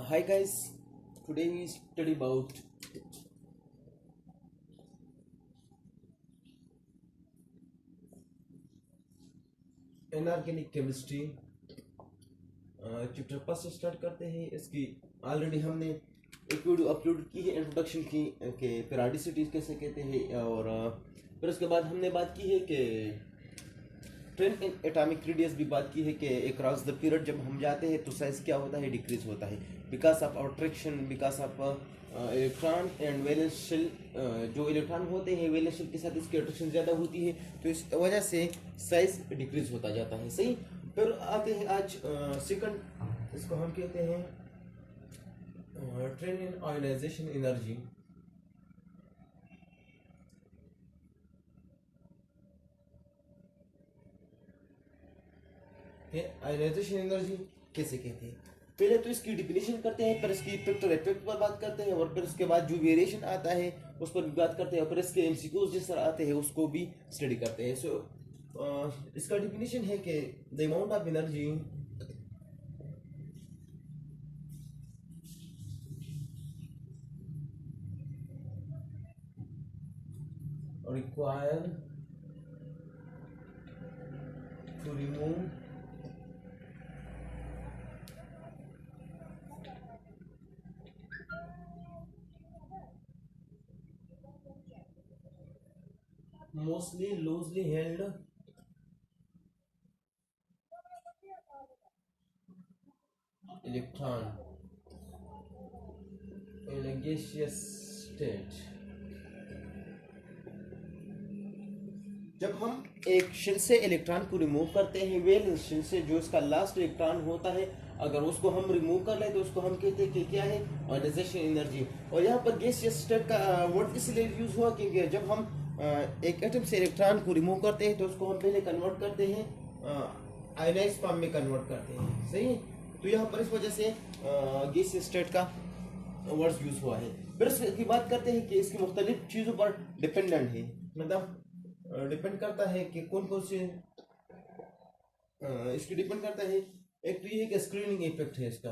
Hi guys, today we study about inorganic chemistry. Chapter first start करते हैं। इसकी already हमने एक वीडियो अपलोड की है, इंट्रोडक्शन की कि पेरियोडिसिटी कैसे कहते हैं, और फिर उसके बाद हमने बात की है कि ट्रेंड इन एटॉमिक रेडियस भी बात की है कि अक्रॉस द पीरियड जब हम जाते हैं तो साइज क्या होता है, डिक्रीज होता है because of attraction, because of electron and valence shell. जो इलेक्ट्रॉन होते हैं वैलेंस शेल के साथ इसकी अट्रैक्शन ज़्यादा होती है, तो इस वजह से साइज डिक्रीज होता जाता है। सही। फिर आते हैं आज सेकंड, इसको हम कहते हैं ट्रेंड इन आयोनाइजेशन एनर्जी। आयोनाइजेशन एनर्जी कैसे कहते हैं, पहले तो इसकी डिफिनेशन करते हैं, फिर इसकी इफेक्ट और इफेक्ट पर बात करते हैं, और फिर उसके बाद जो वेरिएशन आता है उस पर भी बात करते हैं, और फिर इसके एमसीक्यूज जिस तरह आते हैं उसको भी स्टडी करते हैं। सो इसका डिफिनेशन है कि the amount of energy required to remove mostly loosely held electron in a gaseous state। जब हम एक शेल से इलेक्ट्रॉन को रिमूव करते हैं, वैलेंस शेल से जो इसका लास्ट इलेक्ट्रॉन होता है, अगर उसको हम रिमूव कर लें तो उसको हम कहते हैं कि क्या है, आयोनाइजेशन एनर्जी। और यहाँ पर गैसियस स्टेट का वर्ड इसलिए यूज हुआ क्योंकि जब हम एक एटम से इलेक्ट्रॉन को रिमूव करते हैं तो उसको हम पहले कन्वर्ट करते हैं, आयोनाइज फॉर्म में कन्वर्ट करते हैं। सही है। तो यहाँ पर इस वजह से गैसियस स्टेट का वर्ड यूज हुआ है। फिर इसकी बात करते हैं कि इसकी मुख्तलिफ चीज़ों पर डिपेंडेंट है, मतलब डिपेंड करता है कि कौन कौन से इसकी डिपेंड करता है। एक तो ये है कि स्क्रीनिंग इफेक्ट है इसका,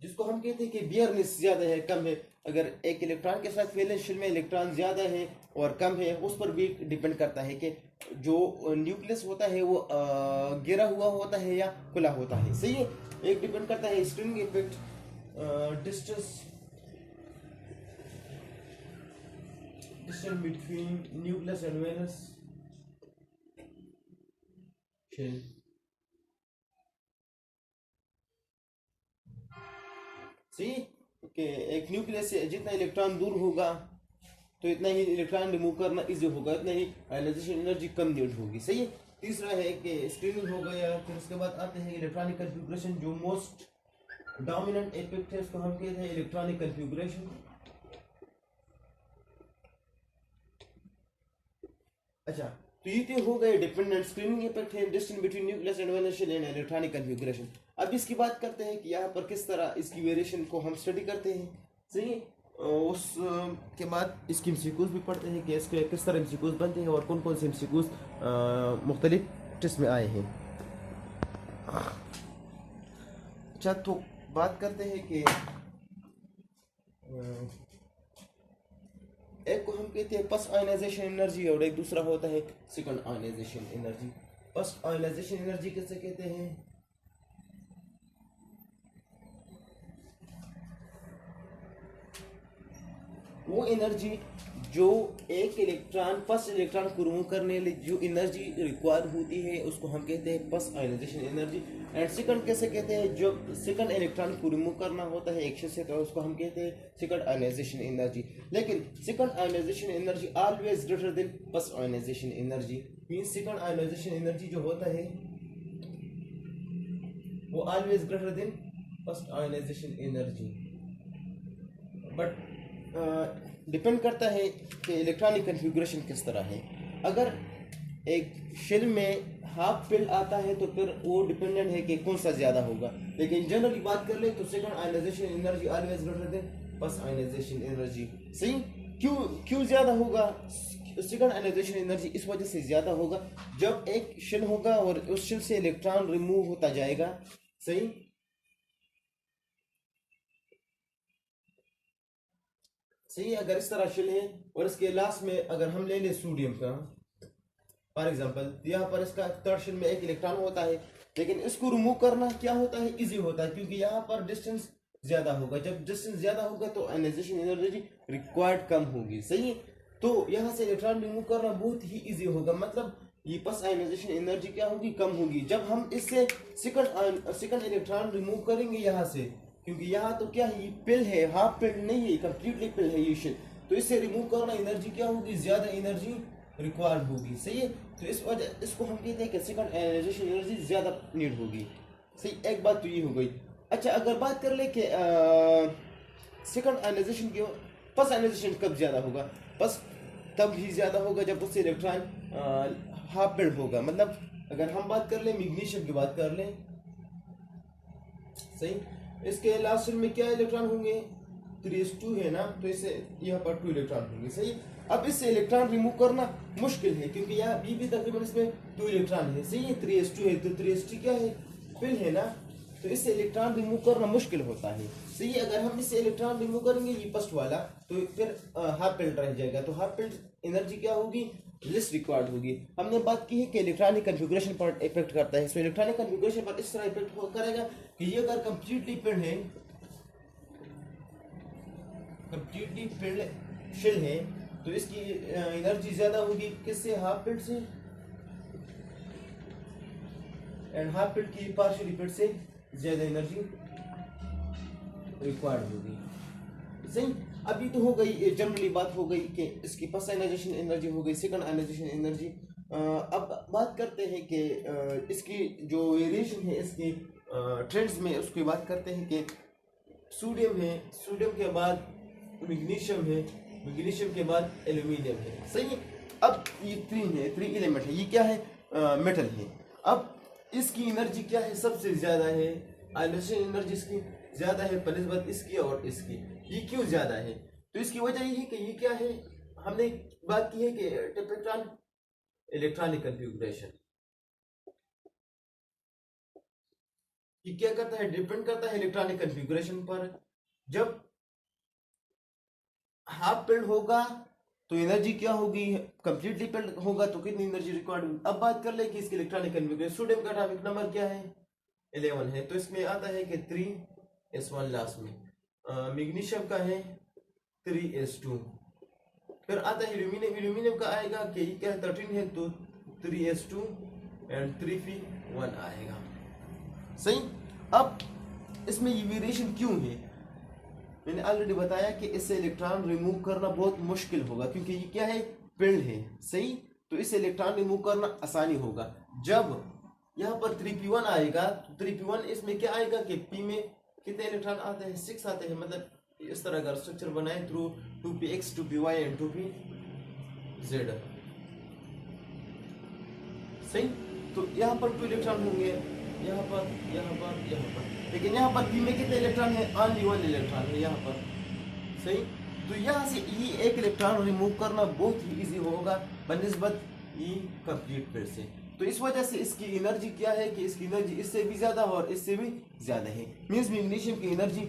जिसको हम कहते हैं कि बियरनेस ज्यादा है कम है। अगर एक इलेक्ट्रॉन के साथ वैलेंस शेल में इलेक्ट्रॉन ज्यादा है और कम है, उस पर भी डिपेंड करता है कि जो न्यूक्लियस होता है वो गिरा हुआ होता है या खुला होता है। सही है। एक डिपेंड करता है screening effect, distance between nucleus and valence shell। सही कि एक न्यूक्लियस से जितना इलेक्ट्रॉन दूर होगा तो इतना ही इलेक्ट्रॉन रिमूव करना इजी होगा, इतना ही आयोनाइजेशन एनर्जी कम नीड होगी। सही है। तीसरा है कि स्क्रीनिंग हो गया। फिर उसके बाद आते हैं इलेक्ट्रॉनिक कन्फिगरेशन। जो मोस्ट डोमिनेंट इफेक्ट है उसको हम कहते हैं इलेक्ट्रॉनिक कन्फिगरेशन। अच्छा, तो ये हो गए डिपेंडेंट, स्क्रीनिंग इफेक्ट है, distance between nucleus and valence shell and electronic configuration. अब इसकी बात करते हैं कि यहाँ पर किस तरह इसकी वेरिएशन को हम स्टडी करते हैं। सही है। उस के बाद इसकी एमसीक्यूज भी पढ़ते हैं कि इसके किस तरह एमसीक्यूज बनते हैं और कौन कौन से एमसीक्यूज मुख्तलिफ टेस्ट में आए हैं। अच्छा, तो बात करते हैं कि एक को हम कहते हैं फर्स्ट आयोनाइजेशन एनर्जी और एक दूसरा होता है second ionisation energy. First ionisation energy कैसे कहते हैं, वो एनर्जी जो एक इलेक्ट्रॉन फर्स्ट इलेक्ट्रॉन को रिमूव करने के लिए जो एनर्जी रिक्वायर होती है उसको हम कहते हैं first ionisation energy. And second कैसे कहते हैं, जो सेकंड इलेक्ट्रॉन को रिमूव करना होता है एक शेल से, तो उसको हम कहते हैं सेकंड आयोनाइजेशन एनर्जी। लेकिन second ionisation energy always greater than first ionisation energy. Means second ionisation energy जो होता है वो always greater than first ionisation energy. But depend करता है कि इलेक्ट्रॉनिक कन्फिगरेशन किस तरह है। अगर एक शेल में हाफ फिल आता है तो फिर वो डिपेंडेंट है कि कौन सा ज़्यादा होगा। लेकिन जनरली बात कर ले तो second ionisation energy always greater than first ionisation energy. सही। क्यों ज़्यादा होगा, सेकंड आयनाइजेशन एनर्जी इस वजह से ज्यादा होगा जब एक शेल होगा और उस शेल से इलेक्ट्रॉन रिमूव होता जाएगा। सही, सही। अगर इस तरह शेल है और इसके लास्ट में अगर हम ले लें सोडियम का फॉर एग्जांपल, यहाँ पर इसका थर्ड शेल में एक इलेक्ट्रॉन होता है, लेकिन इसको रिमूव करना क्या होता है, इजी होता है, क्योंकि यहाँ पर डिस्टेंस ज्यादा होगा। जब डिस्टेंस ज्यादा होगा तो आयनाइजेशन एनर्जी रिक्वायर्ड कम होगी। सही है, तो यहाँ से इलेक्ट्रॉन रिमूव करना बहुत ही इजी होगा, मतलब ये पस आयनाइजेशन एनर्जी क्या होगी, कम होगी। जब हम इससे सेकंड इलेक्ट्रॉन रिमूव करेंगे यहाँ से, क्योंकि यहाँ तो क्या है, ये पिल है, हाफ पिल नहीं है, कंप्लीटली पिल है ये शेल, तो इससे रिमूव करना एनर्जी क्या होगी, ज्यादा एनर्जी रिक्वायर्ड होगी। सही है, तो इस वजह इसको हम कहते हैं कि सेकंड आयनाइजेशन एनर्जी ज्यादा नीड होगी। सही, एक बात तो ये हो गई। अच्छा, अगर बात कर ले कि सेकंड आयनाइजेशन की, फर्स्ट आयनाइजेशन कब ज्यादा होगा, बस तब ही ज्यादा होगा जब उससे इलेक्ट्रॉन हाफ पिल्ड होगा। मतलब अगर हम बात कर ले मैग्नीशियम की बात कर ले, सही, इसके लास्ट शेल में क्या इलेक्ट्रॉन होंगे, 3s2 है ना, तो इससे यहाँ पर 2 इलेक्ट्रॉन होंगे। सही, अब इससे इलेक्ट्रॉन रिमूव करना मुश्किल है, क्योंकि यहाँ भी तकरीबन इसमें 2 इलेक्ट्रॉन है। सही है, 3s2 है, तो 3s2 क्या है, पिल है ना, तो इससे इलेक्ट्रॉन रिमूव करना मुश्किल होता है। सही है, अगर हम इससे इलेक्ट्रॉन रिमूव करेंगे ये फर्स्ट वाला, तो फिर हाफ पिल्ड रह जाएगा, तो हाफ पिल्ड एनर्जी क्या होगी, लेस रिक्वायर्ड होगी। हमने बात की है कि इलेक्ट्रॉनिक कन्फिगरेशन पर इफेक्ट करता है। सो इलेक्ट्रॉनिक कन्फिगरेशन पर इस तरह इफेक्ट करेगा कि ये अगर कंप्लीटली पिल्ड है, कंप्लीटली पिल्ड शेल है, तो इसकी एनर्जी ज्यादा होगी किससे, हाफ पिल्ड से, एंड हाफ पिल्ड की पार्शियल पिल्ड से ज्यादा एनर्जी रिक्वायर्ड होगी। सही, अभी तो हो गई जनरली बात हो गई कि इसकी फर्स्ट आयनाइजेशन एनर्जी हो गई, सेकंड आयनाइजेशन एनर्जी। अब बात करते हैं कि इसकी जो वेरिएशन है इसकी ट्रेंड्स में, उसकी बात करते हैं कि सोडियम है, सोडियम के बाद मैग्नीशियम है, मैग्नीशियम के बाद एल्यूमिनियम है। सही है, अब ये 3 एलिमेंट है, ये क्या है, मेटल है। अब इसकी एनर्जी क्या है, सबसे ज्यादा है, आयनाइजेशन एनर्जी इसकी ज्यादा है बनिस्बत इसकी और इसकी। ये क्यों ज्यादा है, तो इसकी वजह ये है कि ये क्या है, हमने बात की है कि टेपेट्रॉन इलेक्ट्रॉनिक कन्फिगरेशन, ये क्या करता है, डिपेंड करता है इलेक्ट्रॉनिक कन्फिगरेशन पर। जब हाफ पिल्ड होगा तो एनर्जी क्या होगी, कंप्लीटली पिल्ड होगा तो कितनी एनर्जी रिक्वायर्ड होगी। अब बात कर ले कि इसके इलेक्ट्रॉनिक कन्फिगरेशन, सोडियम का एटॉमिक नंबर क्या है, 11 है, तो इसमें आता है कि 3s1 लास्ट में। मैग्नीशियम का है 3s2, फिर आता है एल्यूमिनियम, एल्यूमिनियम का आएगा कि ये क्या है, 13 है, तो 3s2 एंड 3p1 आएगा। सही, अब इसमें ये वेरिएशन क्यों है, मैंने ऑलरेडी बताया कि इससे इलेक्ट्रॉन रिमूव करना बहुत मुश्किल होगा, क्योंकि ये क्या है, पिल्ड है। सही, तो इससे इलेक्ट्रॉन रिमूव करना आसानी होगा। जब यहाँ पर 3p1 आएगा, तो 3p1 इसमें क्या आएगा कि p में कितने इलेक्ट्रॉन आते हैं, 6 आते हैं। मतलब इस तरह का स्ट्रक्चर बनाए through 2px 2py and 2pz। सही, तो यहाँ पर 2 इलेक्ट्रॉन होंगे, यहाँ पर, यहाँ पर, यहाँ पर, लेकिन यहाँ पर p में कितने इलेक्ट्रॉन है, ओनली 1 इलेक्ट्रॉन है यहाँ पर। सही, तो यहाँ से ये एक इलेक्ट्रॉन रिमूव करना बहुत ही इजी होगा बनिस्बत ये कंप्लीट पिल्ड से। तो इस वजह से इसकी एनर्जी क्या है कि इसकी एनर्जी इससे भी ज्यादा और इससे भी ज्यादा है। मींस मैग्नीशियम की एनर्जी,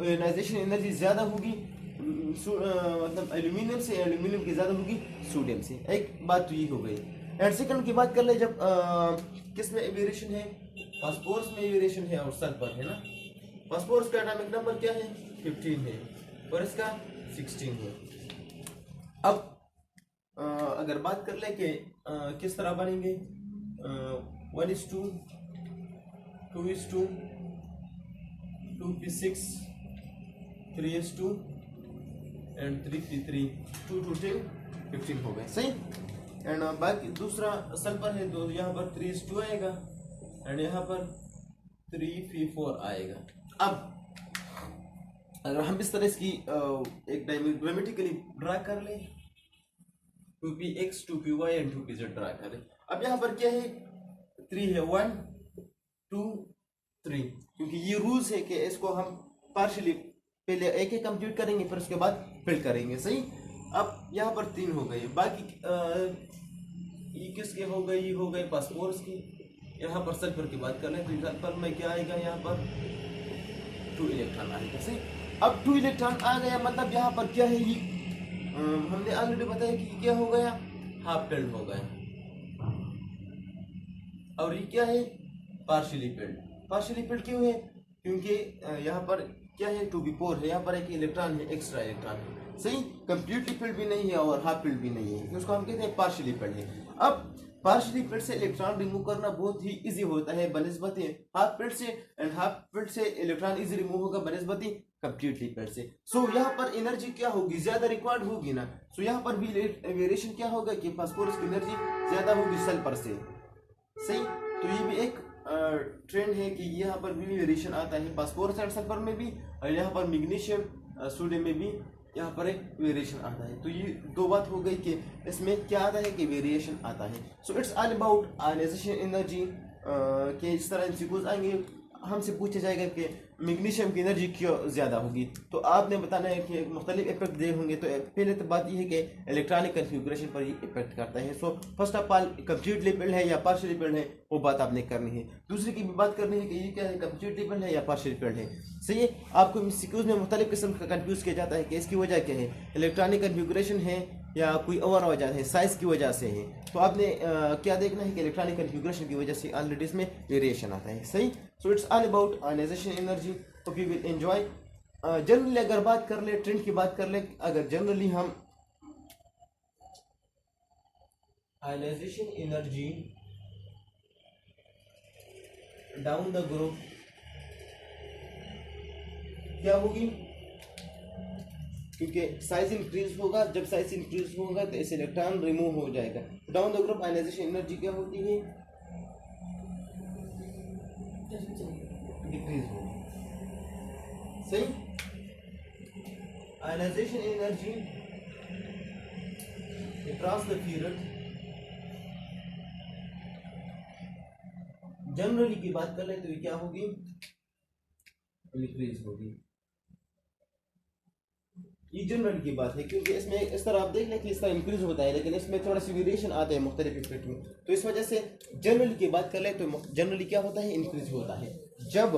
आयनाइजेशन एनर्जी ज्यादा होगी मतलब एल्यूमिनियम से, एल्यूमिनियम की ज्यादा होगी सोडियम से। एक बात तो ये हो गई। एंड सेकंड की बात कर ले, जब किस में वेरिएशन है, फास्फोरस में वेरिएशन है और सल्फर है ना। फास्फोरस का एटॉमिक नंबर क्या है, 15 है, और इसका 16 है। अब अगर बात कर ले कि किस तरह बनेंगे, 1:2, 2:2, 2p6, 3:2 एंड 3p3, 2 to 10, 15 हो गए। सही, एंड बाकी दूसरा सल्फर है, तो यहाँ पर 3:2 आएगा एंड यहाँ पर 3p4 आएगा। अब अगर हम इस तरह इसकी एक डायग्रामेटिकली ड्रा कर ले, 2px 2py and 2pz draw करें। अब यहाँ पर क्या है, 3 है, 1 2 3, क्योंकि ये रूल्स है कि इसको हम पार्शियली पहले एक कंप्लीट करेंगे फिर उसके बाद फिल करेंगे। सही, अब यहाँ पर 3 हो गए, बाकी ये किसके हो गए, ये हो गए फास्फोरस की। यहाँ पर सल्फर की बात कर लें तो सल्फर में क्या आएगा, यहाँ पर 2 इलेक्ट्रॉन आएगा। सही, अब 2 इलेक्ट्रॉन आ गया, मतलब यहाँ पर क्या है, ये हमने ऑलरेडी बताया कि क्या हो गया, हाफ फिल्ड हो गया। और ये क्या है, पार्शियली फिल्ड। पार्शियली फिल्ड क्यों है, क्योंकि यहाँ पर क्या है, 2p4 है, यहाँ पर एक इलेक्ट्रॉन है, एक्स्ट्रा इलेक्ट्रॉन है। सही, कंप्लीटली फिल्ड भी नहीं है और हाफ फिल्ड भी नहीं है, तो उसको हम कहते हैं पार्शियली फिल्ड है। अब पार्शियली फिल्ड से इलेक्ट्रॉन रिमूव करना बहुत ही इजी होता है बनिस्बत हाफ फिल्ड से, एंड हाफ फिल्ड से इलेक्ट्रॉन इजी रिमूव होगा बनिस्बत कंप्लीटली फिल्ड से। सो यहाँ पर एनर्जी क्या होगी, ज्यादा रिक्वायर्ड होगी ना। सो यहाँ पर भी वेरिएशन क्या होगा कि फास्फोरस की एनर्जी ज्यादा होगी सल्फर से। सही, तो ये भी एक ट्रेंड है कि यहाँ पर भी वेरिएशन आता है फास्फोरस एंड सल्फर में भी, और यहाँ पर मैग्नीशियम सोडियम में भी यहाँ पर एक वेरिएशन आता है। तो ये दो बात हो गई कि इसमें क्या आता है कि वेरिएशन आता है। So it's all about ionisation energy के इस तरह एमसीक्यूज आएंगे, हमसे पूछा जाएगा कि मैग्नीशियम की एनर्जी क्यों ज़्यादा होगी, तो आपने बताना है कि मुख्तलिफ इफेक्ट दे होंगे। तो पहले तो बात यह है कि इलेक्ट्रॉनिक कन्फिगरेशन पर ही इफेक्ट करता है। So first of all completely filled है या पार्शियली फिल्ड है, वो बात आपने करनी है। दूसरी की भी बात करनी है कि ये क्या है, कंप्लीटली फिल्ड है या पार्शियली फिल्ड है। सही है, आपको एमसीक्यूज में मुख्तलिफ किस्म का कन्फ्यूज किया जाता है कि इसकी वजह क्या है, इलेक्ट्रॉनिक कन्फिगरेशन है या कोई और वजह है, साइज की वजह से है। तो आपने क्या देखना है कि इलेक्ट्रॉनिक कन्फिगरेशन की वजह से ऑलरेडी इसमें वेरिएशन आता है। सही, so it's all about ionisation energy, hope you will enjoy. Generally अगर बात कर ले, ट्रेंड की बात कर ले, अगर जनरली हम ionisation energy down the group क्या होगी, क्योंकि साइज इंक्रीज होगा, जब साइज इंक्रीज होगा तो इस इलेक्ट्रॉन रिमूव हो जाएगा। Down the group ionisation energy क्या होती है, डिक्रीज होगी। सही, ionisation energy across the period generally की बात कर ले तो ये क्या होगी, डिक्रीज होगी। ये जनरल की बात है, क्योंकि इसमें इस तरह आप देख लें कि इसका इंक्रीज होता है, लेकिन इसमें थोड़ा सी वेरिएशन आते हैं मुख्तलिफ इफेक्ट में। तो इस वजह से जनरली की बात कर ले तो जनरली क्या होता है, इंक्रीज होता है। जब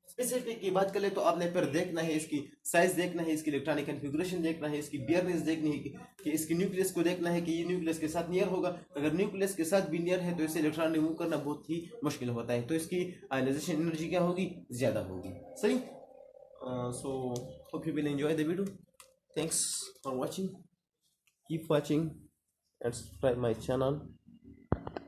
स्पेसिफिक की बात कर ले तो आपने फिर देखना है, इसकी साइज देखना है, इसकी इलेक्ट्रॉनिक कन्फिगरेशन देखना है, इसकी बियरनेस देखनी है कि इसकी न्यूक्लियस को देखना है कि ये न्यूक्लियस के साथ नियर होगा। अगर न्यूक्लियस के साथ भी नियर है तो इसे इलेक्ट्रॉन रिमूव करना बहुत ही मुश्किल होता है, तो इसकी आयनाइजेशन एनर्जी क्या होगी, ज़्यादा होगी। सही, so hope you will enjoy the video. Thanks for watching, keep watching and subscribe my channel.